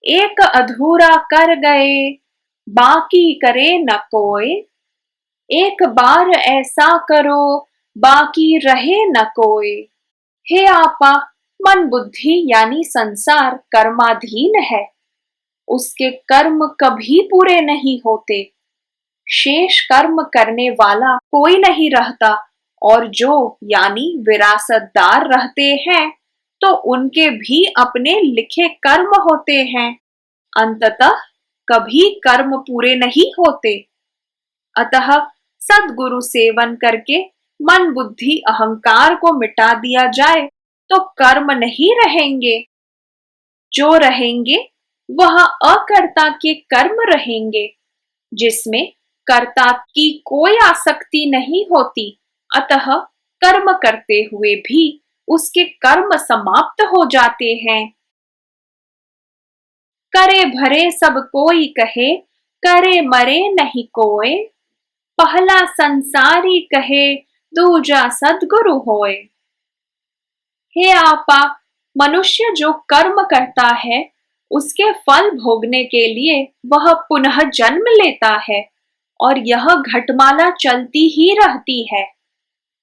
एक अधूरा कर गए, बाकी करे न कोई। एक बार ऐसा करो, बाकी रहे न कोई। हे आपा, मन बुद्धि यानी संसार कर्माधीन है। उसके कर्म कभी पूरे नहीं होते। शेष कर्म करने वाला कोई नहीं रहता, और जो यानी विरासतदार रहते हैं तो उनके भी अपने लिखे कर्म होते हैं। अंततः कभी कर्म पूरे नहीं होते। अतः सद्गुरु सेवन करके मन बुद्धि अहंकार को मिटा दिया जाए तो कर्म नहीं रहेंगे। जो रहेंगे वह अकर्ता के कर्म रहेंगे, जिसमें कर्ता की कोई आसक्ति नहीं होती। अतः कर्म करते हुए भी उसके कर्म समाप्त हो जाते हैं। करे भरे सब कोई कहे, करे मरे नहीं कोय। पहला संसारी कहे, दूजा सद्गुरु होय। हे आपा, मनुष्य जो कर्म करता है उसके फल भोगने के लिए वह पुनः जन्म लेता है, और यह घटमाला चलती ही रहती है।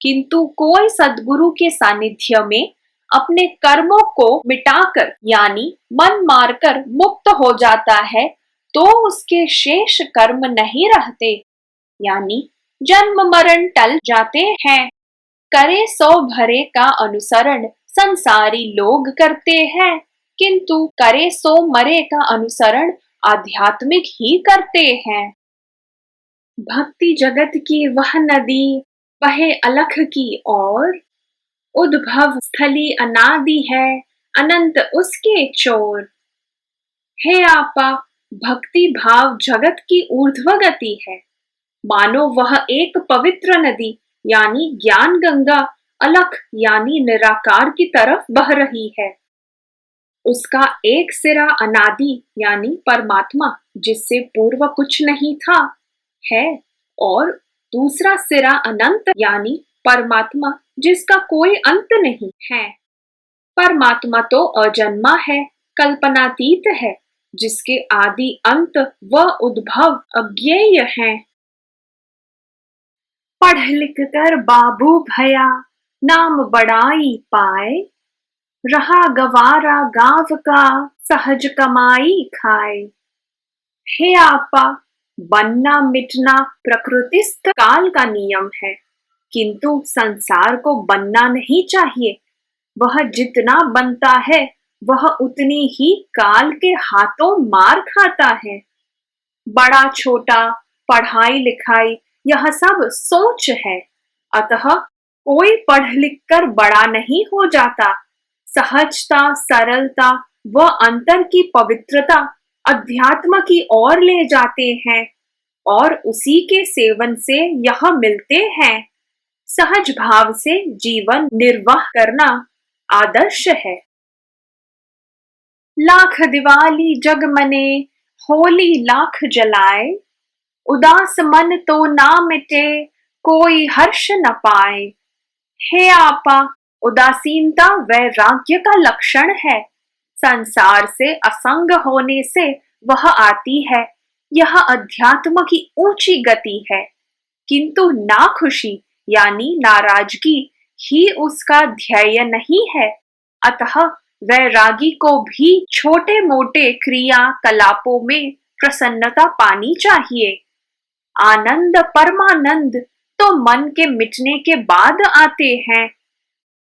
किंतु कोई सद्गुरु के सानिध्य में अपने कर्मों को मिटाकर यानी मन मारकर मुक्त हो जाता है तो उसके शेष कर्म नहीं रहते, यानी जन्म मरण टल जाते हैं। करे सो भरे का अनुसरण संसारी लोग करते हैं, किंतु करे सो मरे का अनुसरण आध्यात्मिक ही करते हैं। भक्ति जगत की वह नदी बहे अलख की ओर। उद्भव स्थली अनादि है, अनंत उसके चोर। हे आपा, भक्ति भाव जगत की ऊर्ध्व गति है। मानो वह एक पवित्र नदी यानी ज्ञान गंगा अलख यानी निराकार की तरफ बह रही है। उसका एक सिरा अनादि यानी परमात्मा जिससे पूर्व कुछ नहीं था है, और दूसरा सिरा अनंत यानी परमात्मा जिसका कोई अंत नहीं है। परमात्मा तो अजन्मा है, कल्पनातीत है, जिसके आदि अंत व उद्भव अज्ञेय हैं। पढ़ लिख कर बाबू भया, नाम बड़ाई पाए। रहा गवारा गांव का, सहज कमाई खाए। हे आपा, बनना मिटना प्रकृतिस्थ काल का नियम है, किंतु संसार को बनना नहीं चाहिए। वह जितना बनता है वह उतनी ही काल के हाथों मार खाता है। बड़ा छोटा, पढ़ाई लिखाई यह सब सोच है। अतः कोई पढ़ लिख कर बड़ा नहीं हो जाता। सहजता, सरलता व अंतर की पवित्रता अध्यात्म की ओर ले जाते हैं, और उसी के सेवन से यह मिलते हैं। सहज भाव से जीवन निर्वाह करना आदर्श है। लाख दिवाली जग मने, होली लाख जलाए। उदास मन तो ना मिटे, कोई हर्ष न पाए। हे आपा, उदासीनता वैराग्य का लक्षण है। संसार से असंग होने से वह आती है। यह अध्यात्म की ऊंची गति है, किंतु नाखुशी यानी नाराजगी ही उसका ध्येय नहीं है। अतः वैरागी को भी छोटे मोटे क्रिया कलापों में प्रसन्नता पानी चाहिए। आनंद परमानंद तो मन के मिटने के बाद आते हैं।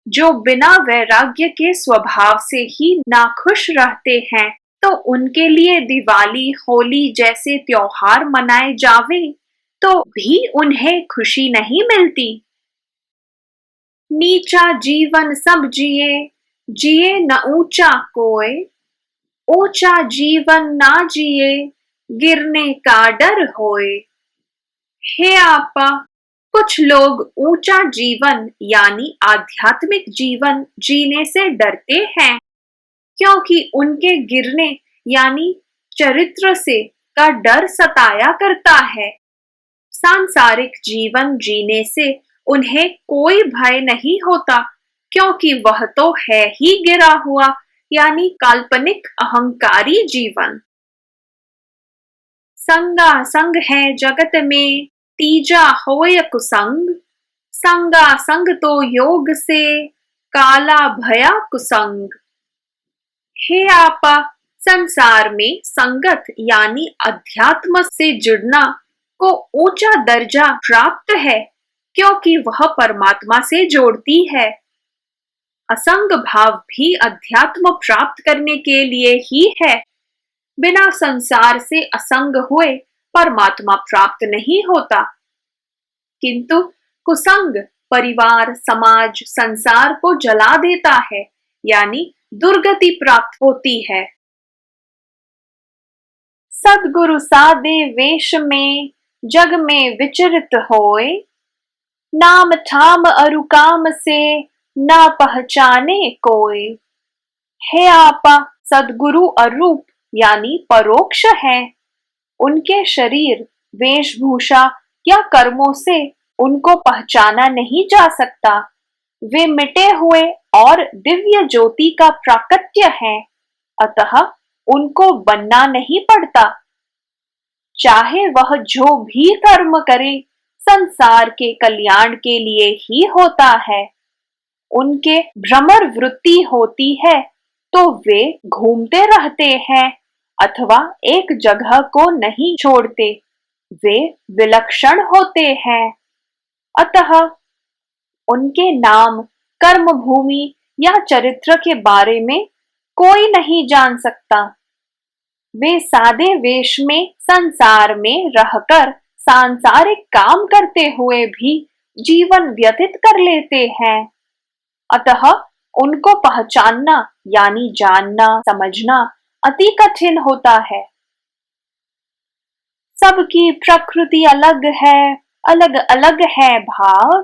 जो बिना वैराग्य के स्वभाव से ही नाखुश रहते हैं तो उनके लिए दिवाली होली जैसे त्योहार मनाए जावे तो भी उन्हें खुशी नहीं मिलती। नीचा जीवन सब जिए, जिए न ऊंचा कोय। ऊंचा जीवन ना जिए, गिरने का डर होए। हे आपा, कुछ लोग ऊंचा जीवन यानी आध्यात्मिक जीवन जीने से डरते हैं, क्योंकि उनके गिरने यानी चरित्र से का डर सताया करता है। सांसारिक जीवन जीने से उन्हें कोई भय नहीं होता, क्योंकि वह तो है ही गिरा हुआ, यानी काल्पनिक अहंकारी जीवन। संगा संग है जगत में, तीजा होय कुसंग। संगा संग तो योग से, काला भया कुसंग। हे आपा, संसार में संगत यानी अध्यात्म से जुड़ना को ऊंचा दर्जा प्राप्त है, क्योंकि वह परमात्मा से जोड़ती है। असंग भाव भी अध्यात्म प्राप्त करने के लिए ही है। बिना संसार से असंग हुए परमात्मा प्राप्त नहीं होता। किंतु कुसंग परिवार, समाज, संसार को जला देता है, यानी दुर्गति प्राप्त होती है। सद्गुरु सादे वेश में, जग में विचरित होए। नाम ठाम अरु काम से, ना पहचाने कोय। हे आपा, सद्गुरु अरूप यानी परोक्ष है। उनके शरीर, वेशभूषा या कर्मों से उनको पहचाना नहीं जा सकता। वे मिटे हुए और दिव्य ज्योति का प्राकट्य है, अतः उनको बनना नहीं पड़ता। चाहे वह जो भी कर्म करे, संसार के कल्याण के लिए ही होता है। उनके भ्रमर वृत्ति होती है तो वे घूमते रहते हैं अथवा एक जगह को नहीं छोड़ते। वे विलक्षण होते हैं, अतः उनके नाम, कर्म भूमि या चरित्र के बारे में कोई नहीं जान सकता। वे सादे वेश में संसार में रहकर सांसारिक काम करते हुए भी जीवन व्यतीत कर लेते हैं, अतः उनको पहचानना यानी जानना, समझना अति कठिन होता है। सबकी प्रकृति अलग है, अलग अलग है भाव।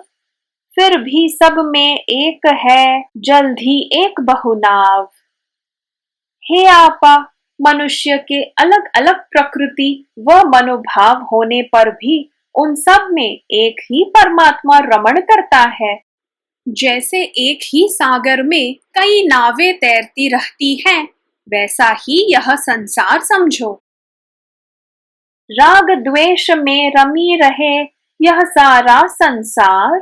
फिर भी सब में एक है, जल्द ही एक बहुनाव। हे आपा, मनुष्य के अलग अलग प्रकृति व मनोभाव होने पर भी उन सब में एक ही परमात्मा रमण करता है। जैसे एक ही सागर में कई नावें तैरती रहती हैं, वैसा ही यह संसार समझो। राग द्वेष में रमी रहे यह सारा संसार,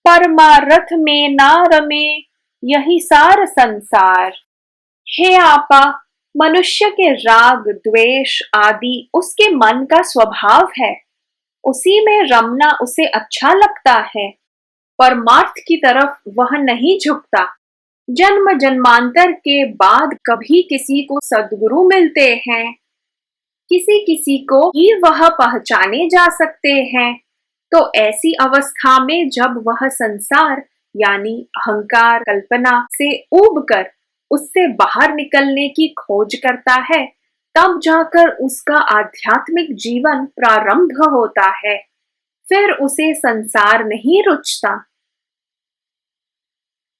परमार्थ में ना रमे यही सार संसार। हे आपा, मनुष्य के राग द्वेष आदि उसके मन का स्वभाव है। उसी में रमना उसे अच्छा लगता है। परमार्थ की तरफ वह नहीं झुकता। जन्म जन्मांतर के बाद कभी किसी को सद्गुरु मिलते हैं, किसी किसी को ही वह पहचाने जा सकते हैं। तो ऐसी अवस्था में जब वह संसार यानी अहंकार, कल्पना से ऊबकर उससे बाहर निकलने की खोज करता है, तब जाकर उसका आध्यात्मिक जीवन प्रारंभ होता है। फिर उसे संसार नहीं रुचता।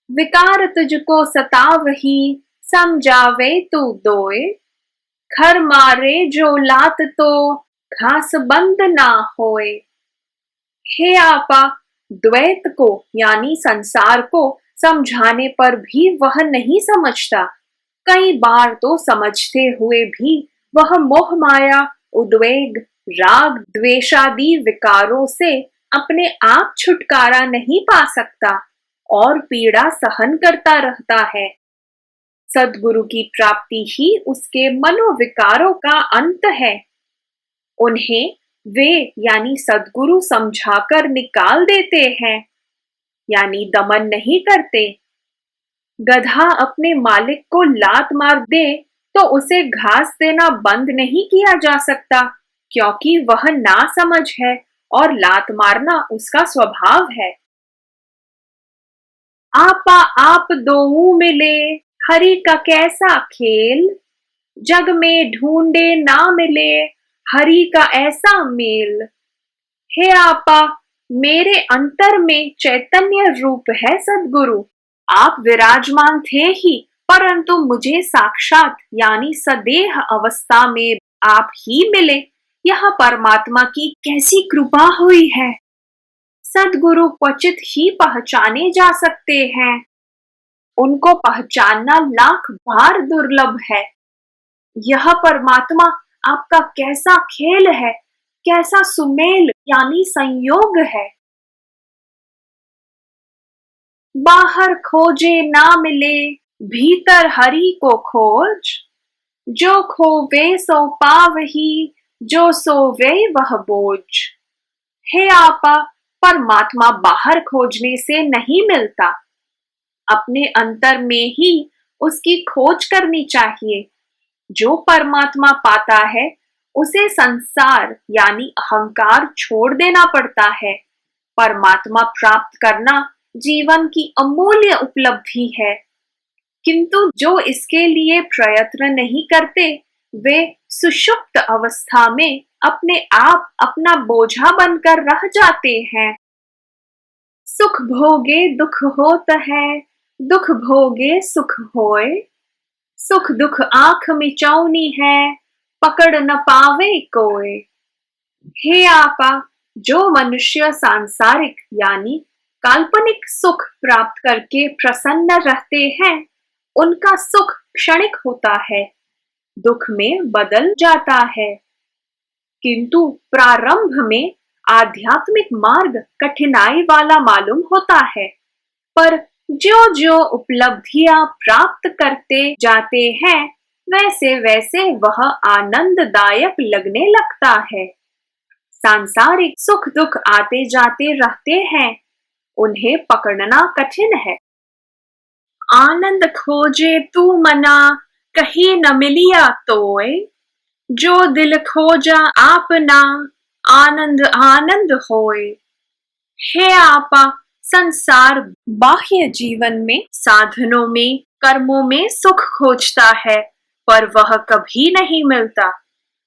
विकार तुझको सतावही, समझावे तू दोए। घर मारे जो लात तो, घास बंद ना होए। हे आपा, द्वैत को यानी संसार को समझाने पर भी वह नहीं समझता। कई बार तो समझते हुए भी वह मोह माया, उद्वेग, राग द्वेषादि विकारों से अपने आप छुटकारा नहीं पा सकता और पीड़ा सहन करता रहता है। सद्गुरु की प्राप्ति ही उसके मनोविकारों का अंत है। उन्हें वे यानी सद्गुरु समझाकर निकाल देते हैं, यानी दमन नहीं करते। गधा अपने मालिक को लात मार दे तो उसे घास देना बंद नहीं किया जा सकता, क्योंकि वह नासमझ है और लात मारना उसका स्वभाव है। आपा आप दोऊ मिले, हरि का कैसा खेल। जग में ढूंढे ना मिले, हरि का ऐसा मेल। हे आपा, मेरे अंतर में चैतन्य रूप है सद्गुरु। आप विराजमान थे ही, परंतु मुझे साक्षात यानी सदेह अवस्था में आप ही मिले। यह परमात्मा की कैसी कृपा हुई है। सद्गुरु क्वचित ही पहचाने जा सकते हैं। उनको पहचानना लाख बार दुर्लभ है। यह परमात्मा आपका कैसा खेल है, कैसा सुमेल यानी संयोग है। बाहर खोजे ना मिले, भीतर हरि को खोज। जो खोवे सो पावही, जो सोवे वह बोझ। हे आपा, परमात्मा बाहर खोजने से नहीं मिलता, अपने अंतर में ही उसकी खोज करनी चाहिए। जो परमात्मा पाता है उसे संसार यानी अहंकार छोड़ देना पड़ता है। परमात्मा प्राप्त करना जीवन की अमूल्य उपलब्धि है, किंतु जो इसके लिए प्रयत्न नहीं करते वे सुषुप्त अवस्था में अपने आप अपना बोझा बनकर रह जाते हैं। सुख भोगे दुख होत है, दुख भोगे सुख होए। सुख दुख आंख मिचौनी है, पकड़ न पावे कोय। हे आपा, जो मनुष्य सांसारिक यानी काल्पनिक सुख प्राप्त करके प्रसन्न रहते हैं, उनका सुख क्षणिक होता है, दुख में बदल जाता है। किंतु प्रारंभ में आध्यात्मिक मार्ग कठिनाई वाला मालूम होता है, पर जो जो उपलब्धियां प्राप्त करते जाते हैं वैसे वैसे वह आनंददायक लगने लगता है। सांसारिक सुख दुख आते जाते रहते हैं, उन्हें पकड़ना कठिन है। आनंद खोजे तू मना, कहीं न मिलिया तोय। जो दिल खोजा आपना, आनंद आनंद होय। हे आपा, संसार बाह्य जीवन में साधनों में कर्मों में सुख खोजता है, पर वह कभी नहीं मिलता।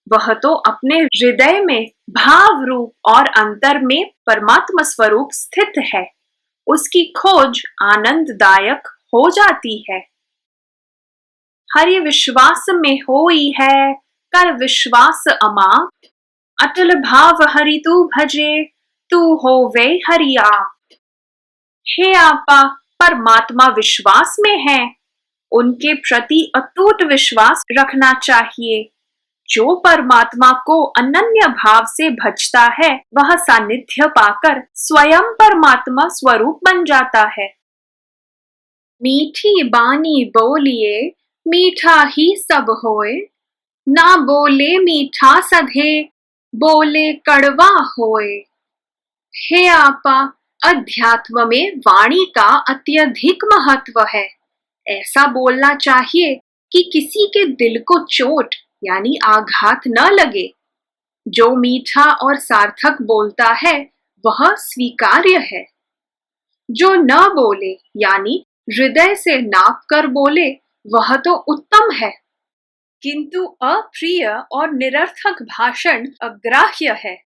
वह तो अपने हृदय में भाव रूप और अंतर में परमात्मा स्वरूप स्थित है, उसकी खोज आनंददायक हो जाती है। हरि विश्वास में होई है, कर विश्वास अमात। अटल भाव हरि तू भजे, तू होवे हरिया। हे आपा, परमात्मा विश्वास में है, उनके प्रति अटूट विश्वास रखना चाहिए। जो परमात्मा को अनन्य भाव से भजता है वह सानिध्य पाकर स्वयं परमात्मा स्वरूप बन जाता है। मीठी बानी बोलिए, मीठा ही सब होए। ना बोले मीठा सधे, बोले कड़वा होए। हे आपा, अध्यात्म में वाणी का अत्यधिक महत्व है। ऐसा बोलना चाहिए कि किसी के दिल को चोट यानी आघात न लगे। जो मीठा और सार्थक बोलता है वह स्वीकार्य है। जो न बोले यानी हृदय से नाप कर बोले वह तो उत्तम है, किंतु अप्रिय और निरर्थक भाषण अग्राह्य है।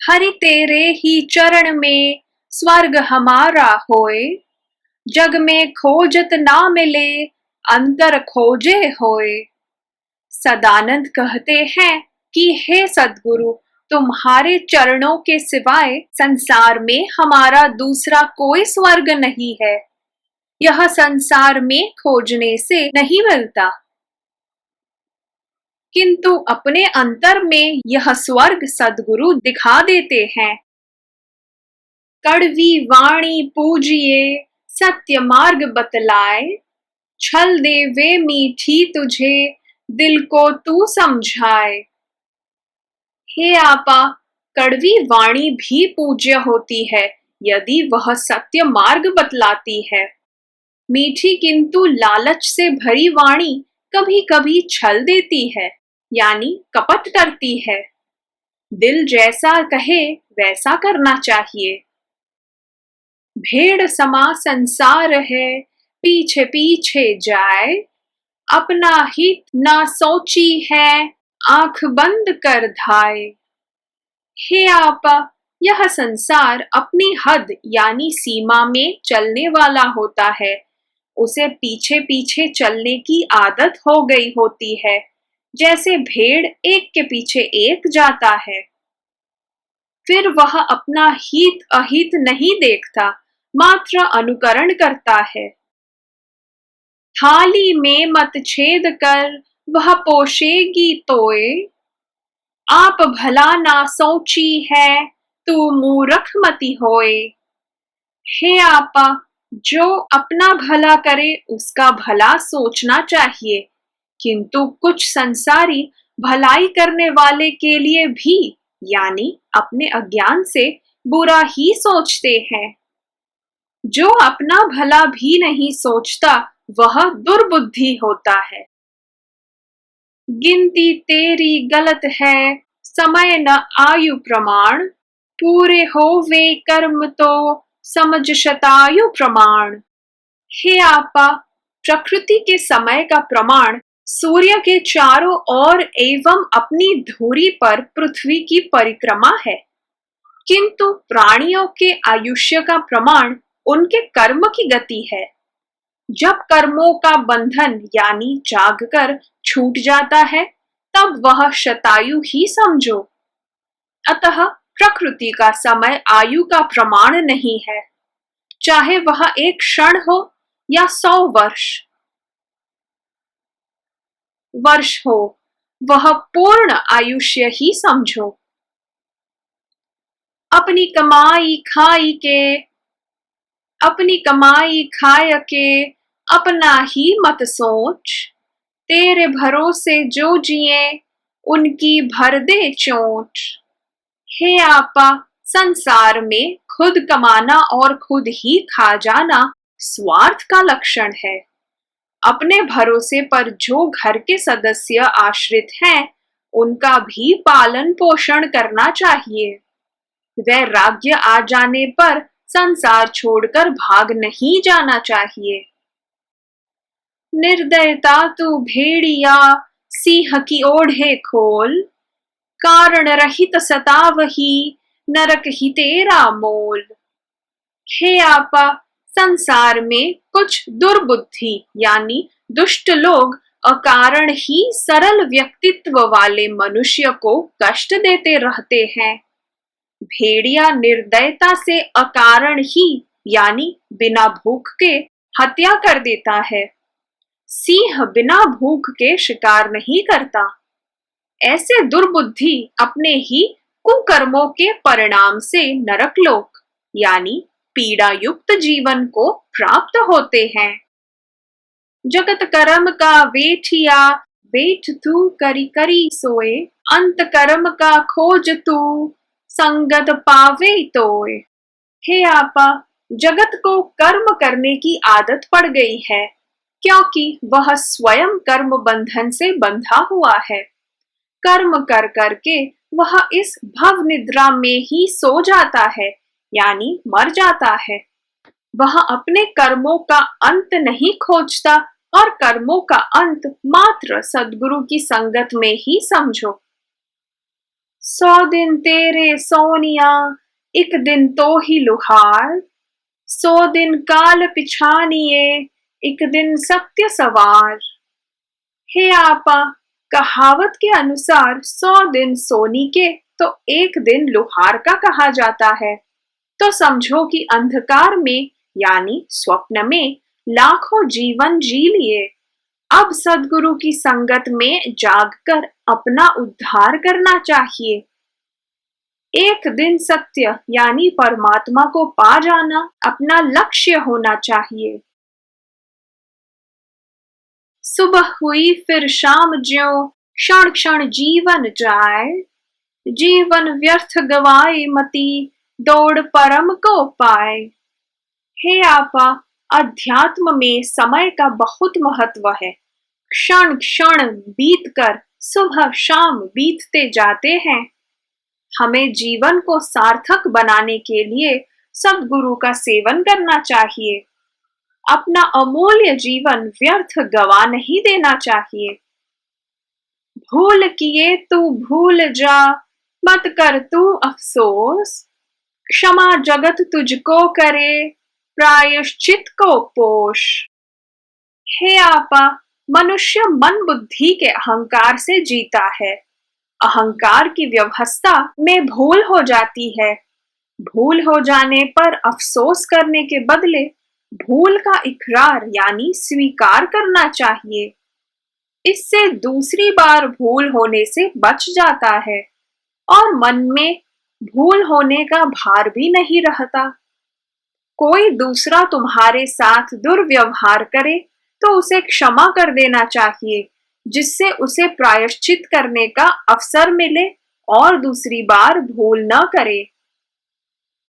हरि तेरे ही चरण में स्वर्ग हमारा होए। जग में खोजत ना मिले, अंतर खोजे होए। सदानंद कहते हैं कि हे सद्गुरु, तुम्हारे चरणों के सिवाय संसार में हमारा दूसरा कोई स्वर्ग नहीं है। यह संसार में खोजने से नहीं मिलता, किंतु अपने अंतर में यह स्वर्ग सद्गुरु दिखा देते हैं। कड़वी वाणी पूजिए, सत्य मार्ग बतलाए। छल दे वे मीठी तुझे, दिल को तू समझाए। हे आपा, कड़वी वाणी भी पूज्य होती है यदि वह सत्य मार्ग बतलाती है। मीठी किंतु लालच से भरी वाणी कभी कभी छल देती है यानी कपट करती है। दिल जैसा कहे वैसा करना चाहिए। भेड़ समा संसार है, पीछे पीछे जाए। अपना हित ना सोची है, आंख बंद कर धाए। हे आपा, यह संसार अपनी हद यानी सीमा में चलने वाला होता है। उसे पीछे पीछे चलने की आदत हो गई होती है, जैसे भेड़ एक के पीछे एक जाता है। फिर वह अपना हित अहित नहीं देखता, मात्र अनुकरण करता है। थाली में मत छेद कर वह पोषेगी तोए। आप भला ना सोची है तू मूर्ख मती होए। हे आपा, जो अपना भला करे उसका भला सोचना चाहिए, किंतु कुछ संसारी भलाई करने वाले के लिए भी यानी अपने अज्ञान से बुरा ही सोचते हैं। जो अपना भला भी नहीं सोचता वह दुर्बुद्धि होता है। गिनती तेरी गलत है समय न आयु प्रमाण। पूरे होवे कर्म तो समझ शतायु प्रमाण। हे आपा, प्रकृति के समय का प्रमाण सूर्य के चारों ओर एवं अपनी धुरी पर पृथ्वी की परिक्रमा है, किंतु प्राणियों के आयुष्य का प्रमाण उनके कर्म की गति है। जब कर्मों का बंधन यानी जागकर छूट जाता है तब वह शतायु ही समझो। अतः प्रकृति का समय आयु का प्रमाण नहीं है, चाहे वह एक क्षण हो या 100 वर्ष हो, वह पूर्ण आयुष्य ही समझो। अपनी कमाई खाय के अपना ही मत सोच। तेरे भरोसे जो जिए उनकी भर दे चोट। हे आपा, संसार में खुद कमाना और खुद ही खा जाना स्वार्थ का लक्षण है। अपने भरोसे पर जो घर के सदस्य आश्रित हैं, उनका भी पालन पोषण करना चाहिए। वैराग्य आ जाने पर संसार छोड़कर भाग नहीं जाना चाहिए। निर्दयता तू भेड़िया सिंह की ओढ़े खोल। कारण रहित सतावही नरक ही तेरा मोल। हे आपा, संसार में कुछ दुर्बुद्धि यानी दुष्ट लोग अकारण ही सरल व्यक्तित्व वाले मनुष्य को कष्ट देते रहते हैं। भेड़िया निर्दयता से अकारण ही यानी बिना भूख के हत्या कर देता है। सिंह बिना भूख के शिकार नहीं करता। ऐसे दुर्बुद्धि अपने ही कुकर्मों के परिणाम से नरकलोक यानी पीड़ा युक्त जीवन को प्राप्त होते हैं। जगत कर्म का वेठिया वेठ तू करी करी सोए। अंत कर्म का खोज तू संगत पावे तोय। हे आपा, जगत को कर्म करने की आदत पड़ गई है, क्योंकि वह स्वयं कर्म बंधन से बंधा हुआ है। कर्म कर करके वह इस भव निद्रा में ही सो जाता है यानी मर जाता है। वह अपने कर्मों का अंत नहीं खोजता और कर्मों का अंत मात्र सद्गुरु की संगत में ही समझो। 100 दिन तेरे सोनिया एक दिन तो ही लुहार। 100 दिन काल पिछानिए एक दिन सत्य सवार। हे आपा, कहावत के अनुसार 100 दिन सोनी के तो एक दिन लुहार का कहा जाता है। तो समझो कि अंधकार में यानी स्वप्न में लाखों जीवन जी लिए, अब सद्गुरु की संगत में जागकर अपना उद्धार करना चाहिए। एक दिन सत्य यानी परमात्मा को पा जाना अपना लक्ष्य होना चाहिए। सुबह हुई फिर शाम ज्यों क्षण क्षण जीवन जाए। जीवन व्यर्थ गवाए मति दौड़ परम को पाए। हे आपा, अध्यात्म में समय का बहुत महत्व है। क्षण क्षण बीतकर सुबह शाम बीतते जाते हैं। हमें जीवन को सार्थक बनाने के लिए सद्गुरु का सेवन करना चाहिए। अपना अमूल्य जीवन व्यर्थ गवा नहीं देना चाहिए। भूल किए तू भूल जा मत कर तू अफसोस। क्षमा जगत तुझको करे प्रायश्चित को पोष। हे आपा, मनुष्य मन बुद्धि के अहंकार से जीता है। अहंकार की व्यवस्था में भूल हो जाती है। भूल हो जाने पर अफसोस करने के बदले भूल का इकरार यानी स्वीकार करना चाहिए। इससे दूसरी बार भूल होने से बच जाता है और मन में भूल होने का भार भी नहीं रहता। कोई दूसरा तुम्हारे साथ दुर्व्यवहार करे तो उसे क्षमा कर देना चाहिए, जिससे उसे प्रायश्चित करने का अवसर मिले और दूसरी बार भूल न करे।